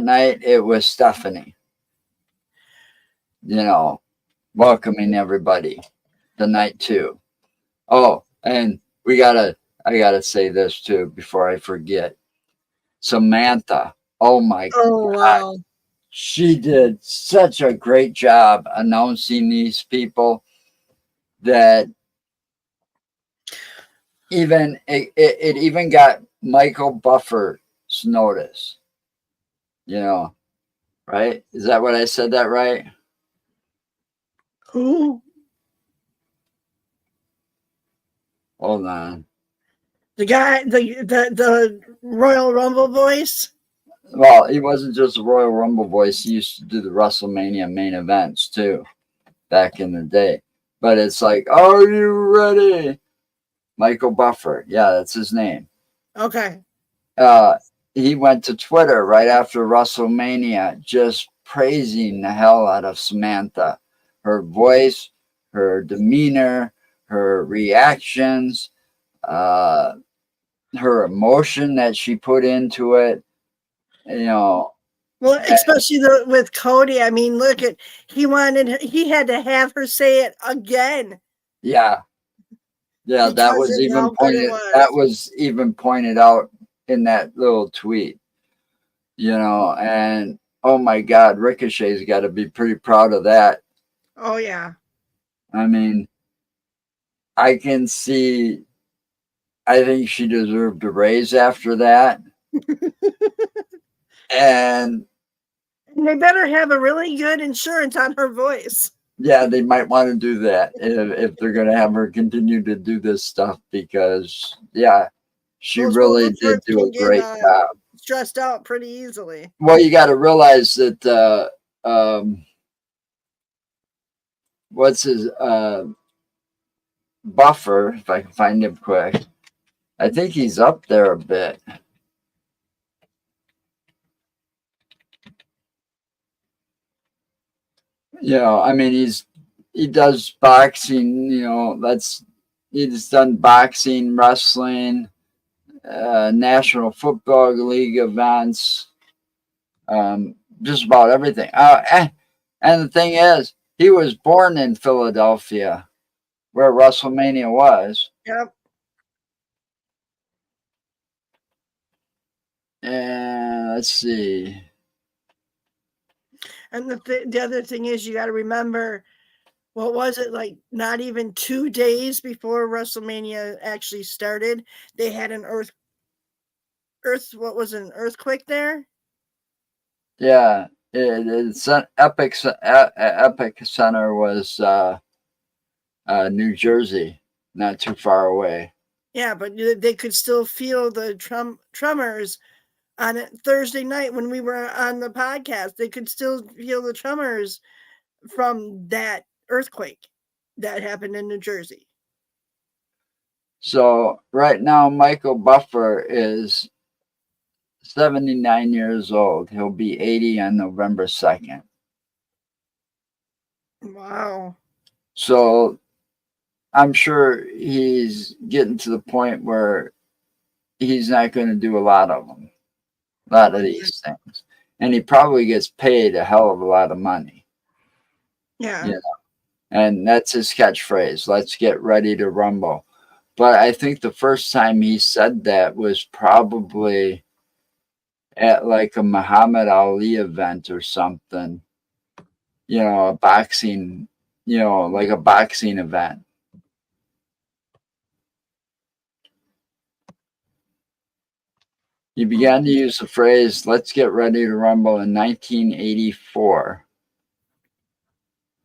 night, game. it was Stephanie, you know, welcoming everybody. The night two. Oh, and I gotta say this too before I forget. Samantha. Oh my Oh God. wow. She did such a great job announcing these people that even it even got Michael Buffer's notice. You know, right? Is that what I said that right? Who? Hold on. The guy, the Royal Rumble voice. Well, he wasn't just a Royal Rumble voice. He used to do the WrestleMania main events too back in the day. But it's like, are you ready? Michael Buffer. Yeah, that's his name. Okay. Uh, he went to Twitter right after WrestleMania just praising the hell out of Samantha. Her voice, her demeanor, her reactions, uh, her emotion that she put into it. You know, Well, especially with Cody. I mean, look at he had to have her say it again yeah, yeah, because of how good it that was. was even pointed out in that little tweet. You know, and oh my God, Ricochet's got to be pretty proud of that. Oh yeah. I mean, I can see. I think she deserved a raise after that, and And they better have a really good insurance on her voice. yeah, they might want to do that if they're going to have her continue to do this stuff because yeah, she Those really vocal did cords do can a get great job. stressed out pretty easily. Well, you got to realize that what's his Buffer, if I can find him quick. I think he's up there a bit. You know, I mean, he does boxing. You know, he's done boxing, wrestling, National Football League events, just about everything. And the thing is, he was born in Philadelphia, where WrestleMania was. Yep. And let's see. And the other thing is, you got to remember, what was it, like not even 2 days before WrestleMania actually started, they had an what was it, an earthquake there? Yeah, it's an Epic Center was New Jersey, not too far away. Yeah, but they could still feel the tremors on Thursday night when we were on the podcast. They could still feel the tremors from that earthquake that happened in New Jersey. So right now, Michael Buffer is 79 years old. He'll be 80 on November 2nd. Wow. So I'm sure he's getting to the point where he's not going to do a lot of them, a lot of these things. And he probably gets paid a hell of a lot of money. Yeah. You know? And that's his catchphrase. Let's get ready to rumble. But I think the first time he said that was probably at like a Muhammad Ali event or something. A boxing, like a boxing event. He began to use the phrase, let's get ready to rumble in 1984.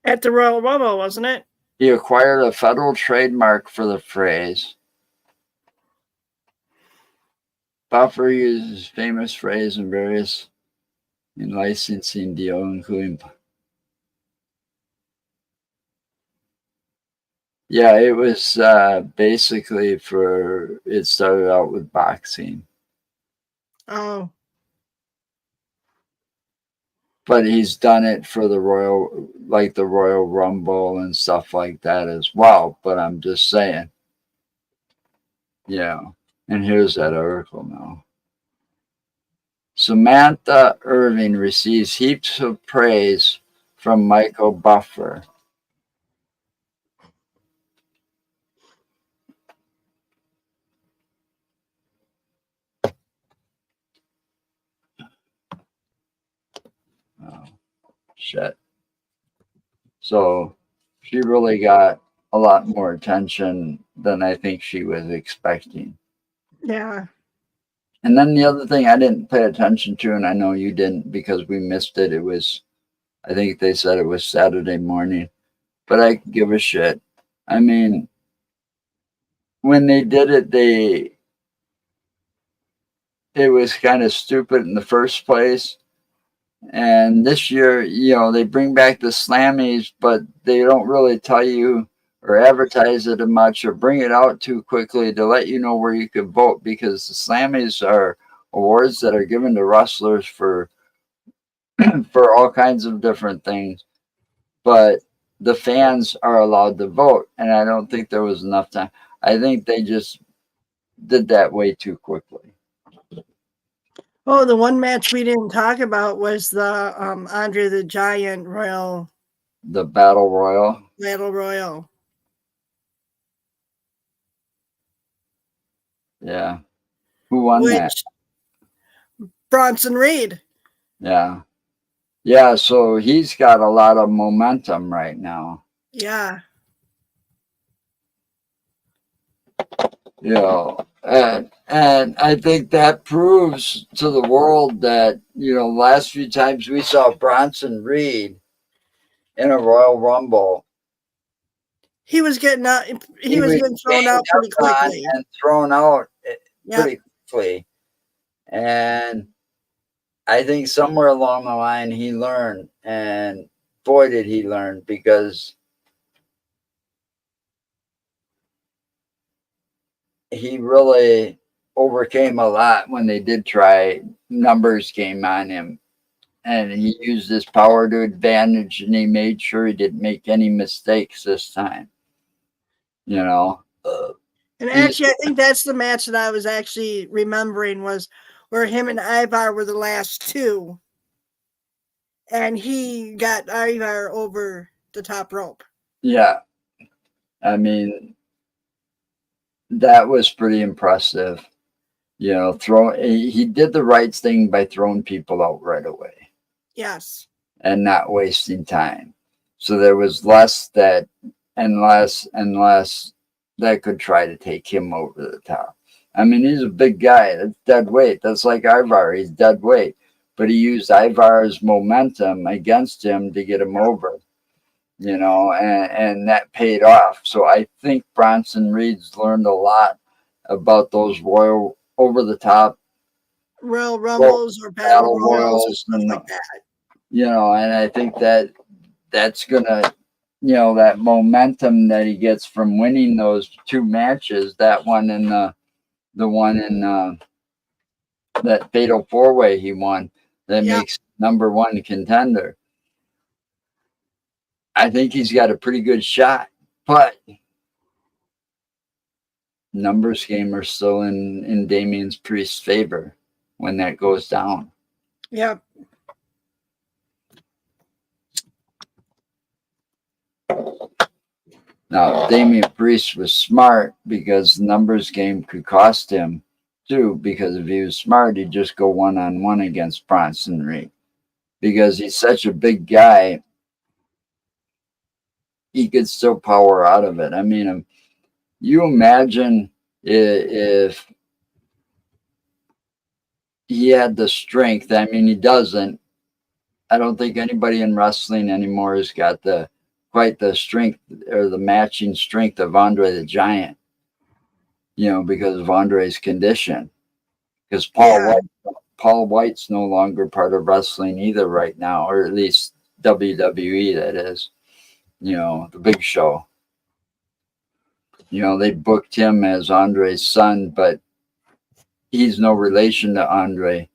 At the Royal Rumble, wasn't it? He acquired a federal trademark for the phrase. Buffer uses famous phrase in various licensing deals, including. Yeah, it was basically it started out with boxing. Oh. But he's done it for the Royal Rumble and stuff like that as well. But I'm just saying, yeah. And here's that article now. Samantha Irving receives heaps of praise from Michael Buffer. Oh, shit. So she really got a lot more attention than I think she was expecting. Yeah. And then the other thing I didn't pay attention to, and I know you didn't because we missed it, I think they said it was Saturday morning, but I could give a shit. I mean, when they did it, it was kind of stupid in the first place. And this year, they bring back the Slammies, but they don't really tell you or advertise it much or bring it out too quickly to let you know where you could vote, because the Slammies are awards that are given to wrestlers for all kinds of different things. But the fans are allowed to vote, and I don't think there was enough time. I think they just did that way too quickly. Oh, the one match we didn't talk about was the Andre the Giant The Battle Royal. Battle Royal. Yeah. Who won that? Bronson Reed. Yeah. Yeah, so he's got a lot of momentum right now. Yeah. And I think that proves to the world that, last few times we saw Bronson Reed in a Royal Rumble, he was getting out. He was getting thrown out pretty quickly. And thrown out pretty quickly. And I think somewhere along the line he learned, and boy did he learn, because he really overcame a lot when they did try numbers game on him. And he used his power to advantage, and he made sure he didn't make any mistakes this time. And actually, I think that's the match that I was actually remembering, was where him and Ivar were the last two. And he got Ivar over the top rope. Yeah. I mean, that was pretty impressive. He did the right thing by throwing people out right away. Yes. And not wasting time. So there was less that could try to take him over the top. I mean, he's a big guy. That's dead weight. That's like Ivar. He's dead weight. But he used Ivar's momentum against him to get him over, and that paid off. So I think Bronson Reed's learned a lot about those Royal over-the-top Royal Rumbles or Battle Royals or stuff like that. And I think that's gonna, that momentum that he gets from winning those two matches, that one and the one in that fatal 4-way he won, that makes number one contender. I think he's got a pretty good shot, but numbers game are still in Damian Priest's favor when that goes down. Yep. Now, Damian Priest was smart because the numbers game could cost him too, because if he was smart, he'd just go one-on-one against Bronson Reed. Because he's such a big guy, he could still power out of it. I mean, you imagine if he had the strength. I mean, he doesn't. I don't think anybody in wrestling anymore has got quite the strength or the matching strength of Andre the Giant, because of Andre's condition. Because Paul White's no longer part of wrestling either right now, or at least WWE, that is, the Big Show. They booked him as Andre's son, but he's no relation to Andre.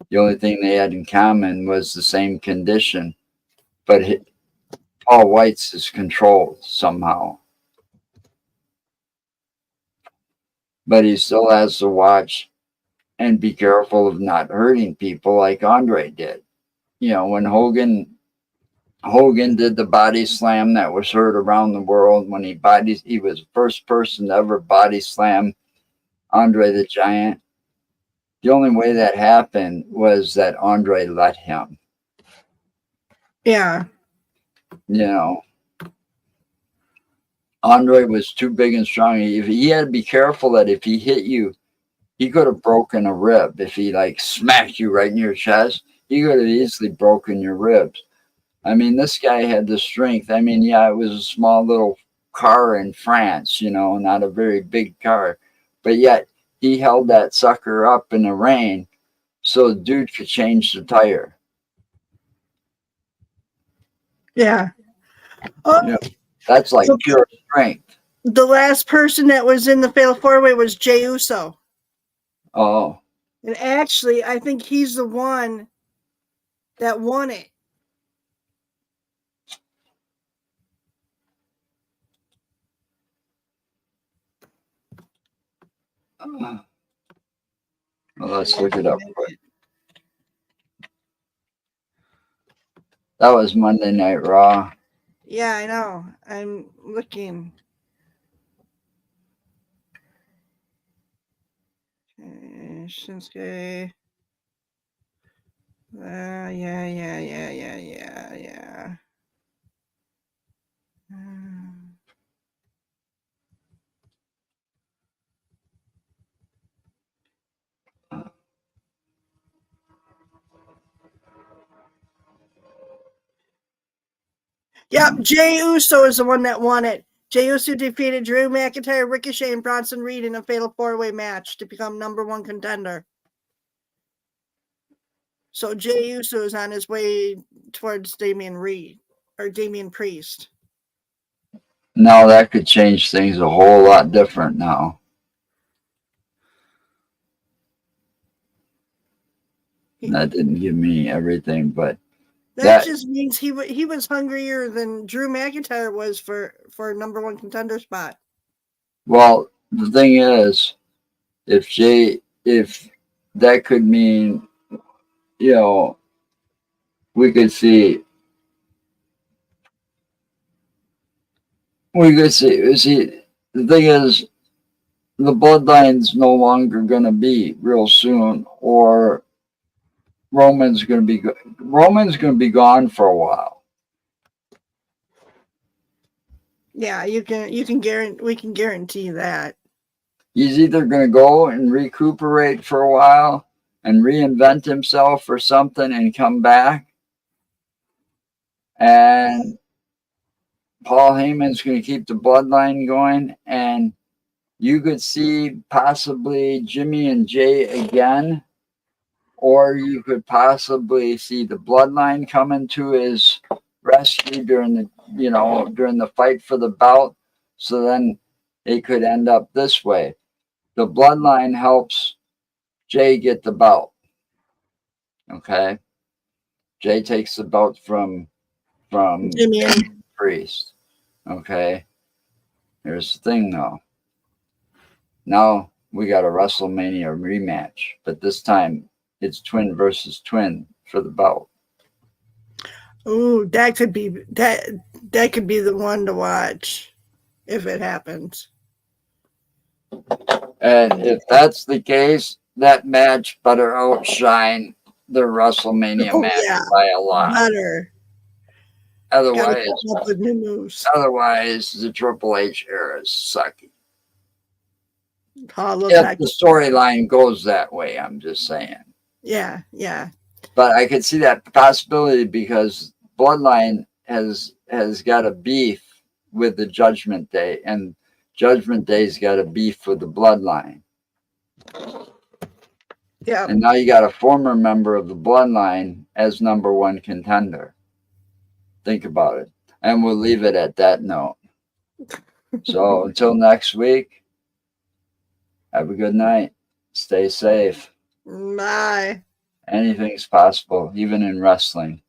The only thing they had in common was the same condition, but Paul White's is controlled somehow. But he still has to watch and be careful of not hurting people like Andre did. When Hogan did the body slam that was heard around the world, when he was the first person to ever body slam Andre the Giant. The only way that happened was that Andre let him. Yeah. Andre was too big and strong. He had to be careful that if he hit you, he could have broken a rib. If he smacked you right in your chest, he could have easily broken your ribs. I mean, this guy had the strength. I mean, yeah, it was a small little car in France, not a very big car, but yet he held that sucker up in the rain so the dude could change the tire. Yeah. Oh, that's like pure strength. The last person that was in the Fatal 4-Way was Jey Uso. Oh. And actually, I think he's the one that won it. Well, let's look it up quick. That was Monday Night Raw. Yeah, I know. I'm looking. Okay, Shinsuke. Yeah. Yep, Jey Uso is the one that won it. Jey Uso defeated Drew McIntyre, Ricochet, and Bronson Reed in a Fatal 4-Way match to become #1 contender. So Jey Uso is on his way towards Damian Priest. Now that could change things a whole lot different now. That didn't give me everything, but that just means he was hungrier than Drew McIntyre was for #1 contender spot. Well, the thing is, if that could mean, we could see. The thing is, the bloodline's no longer going to be real soon, or Roman's going to be gone for a while. Yeah, we can guarantee that. He's either going to go and recuperate for a while and reinvent himself or something and come back, and Paul Heyman's going to keep the bloodline going, and you could see possibly Jimmy and Jay again, or you could possibly see the bloodline coming to his rescue during the fight for the belt. So then it could end up this way. The bloodline helps Jay get the belt. Okay. Jay takes the belt from Priest. Okay. Here's the thing though. Now we got a WrestleMania rematch, but this time it's twin versus twin for the belt. Ooh, that could be that could be the one to watch if it happens. And if that's the case, that match better outshine the WrestleMania Oh match yeah, by a lot. better. Gotta Otherwise, come up with new moves. otherwise the Triple H era is sucky. Hall of If the storyline goes that way, I'm just saying. Yeah, yeah. But I could see that possibility because Bloodline has got a beef with the Judgment Day, and Judgment Day's got a beef with the Bloodline. Yeah. And now you got a former member of the Bloodline as number one contender. Think about it. And we'll leave it at that note. So until next week, have a good night. Stay safe. Bye. Anything's possible, even in wrestling.